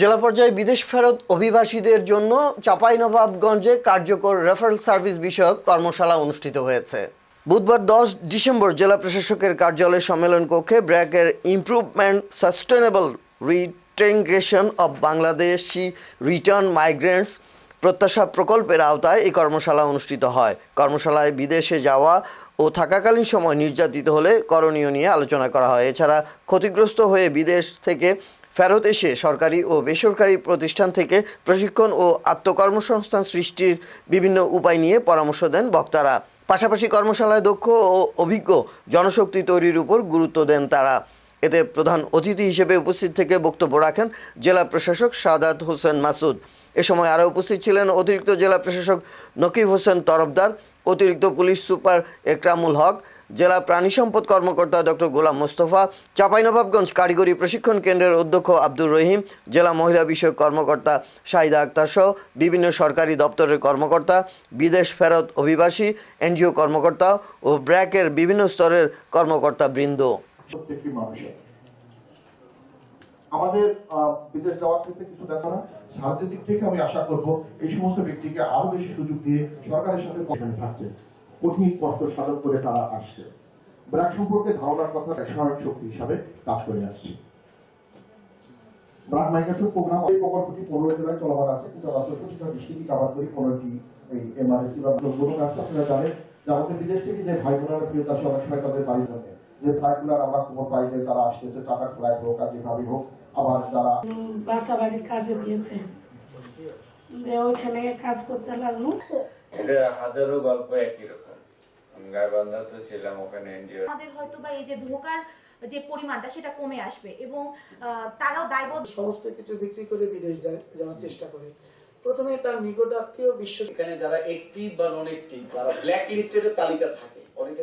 জেলা পর্যায়ে বিদেশ ফেরত অভিবাসীদের জন্য চাঁপাইনবাবগঞ্জে কার্যকর রেফারেল সার্ভিস বিষয়ক কর্মশালা অনুষ্ঠিত হয়েছে। বুধবার 10 ডিসেম্বর জেলা প্রশাসকের কার্যালয় সম্মেলন কক্ষে ব্র্যাকের improvement sustainable reintegration of Bangladeshi return migrants প্রত্যাশা প্রকল্পের আওতায় এই কর্মশালা অনুষ্ঠিত হয়। কর্মশালায় বিদেশে যাওয়া ও থাকাকালীন সময় নির্যাতিত হলে করণীয় নিয়ে আলোচনা করা হয়। এছাড়া ক্ষতিগ্রস্ত হয়ে বিদেশ থেকে ফেরত এসে সরকারি ও বেসরকারি প্রতিষ্ঠান থেকে প্রশিক্ষণ ও আত্মকর্মসংস্থান সৃষ্টির বিভিন্ন উপায় নিয়ে পরামর্শ দেন বক্তারা। পাশাপাশি কর্মশালায় দক্ষ ও অভিজ্ঞ জনশক্তি তৈরির উপর গুরুত্ব দেন তারা। এতে প্রধান অতিথি হিসেবে উপস্থিত থেকে বক্তব্য রাখেন জেলা প্রশাসক সাদাত হোসেন মাসুদ। এ সময় আরও উপস্থিত ছিলেন অতিরিক্ত জেলা প্রশাসক নকিব হোসেন তরফদার, অতিরিক্ত পুলিশ সুপার একরামুল হক, জেলা প্রাণী সম্পদ কর্মকর্তা ডক্টর গোলাম মোস্তফা, চাঁপাইনবাবগঞ্জ কারিগরি প্রশিক্ষণ কেন্দ্রের অধ্যক্ষ আব্দুর রহিম, জেলা মহিলা বিষয়ক কর্মকর্তা শাহিদা আক্তার সহ বিভিন্ন সরকারি দপ্তরের কর্মকর্তা, বিদেশ ফেরত অভিবাসী এনজিও কর্মকর্তা ও ব্র্যাকের বিভিন্ন স্তরের কর্মকর্তা বৃন্দ। প্রত্যেকটি মানুষের আমাদের বিদেশ যাওয়ার ক্ষেত্রে কিছু দেখা না সাহায্যের দিক থেকে আমি আশা করব এই সমস্ত ব্যক্তিকে আরো বেশি সুযোগ দিয়ে সরকারের সাথে কথা থাকছে, কঠিন কষ্ট সাধন করে তারা আসছে, ব্র্যাক সম্পর্কে ধারণার কথা সহায়ক শক্তি হিসাবে কাজ করে আসছে। ব্র্যাক মাইগ্রেশন প্রোগ্রাম এই প্রকল্পটি 15 জেলায় চলমান আছে, কিন্তু আমরা 64টা ডিস্ট্রিক্ট কভার করি 15টি এই এমআরএসি বা নতুন আসছে। আপনারা জানেন যে আমাদের বিদেশ থেকে যে ভাই বোনেরা প্রিয় তার অনেক সময় তাদের বাড়ির জন্য যে ফ্লাইটগুলোর আমরা খবর পাই যে তারা আসতেছে, চাকার ফ্লাইট হোক আর যেভাবে হোক, আবার যারা বাসা বাড়ির কাজে দিয়েছে ওইখানে কাজ করতে লাগলো। এটা হাজারো গল্প একই রকম। গাইবান্ধা তো ছিলাম ওখানে এনজিও। আমাদের হয়তো বা এই যে ধোঁকার যে পরিমাণটা সেটা কমে আসবে এবং তারাও দায়বদ্ধ। সমস্ত কিছু বিক্রি করে বিদেশ যাওয়ার চেষ্টা করে। প্রথমে তার নিকটাত্মীয় বিশ্ব এখানে যারা অ্যাক্টিভ বা নন অ্যাক্টিভ, যারা ব্ল্যাক লিস্টের তালিকা থাকে, অনেকে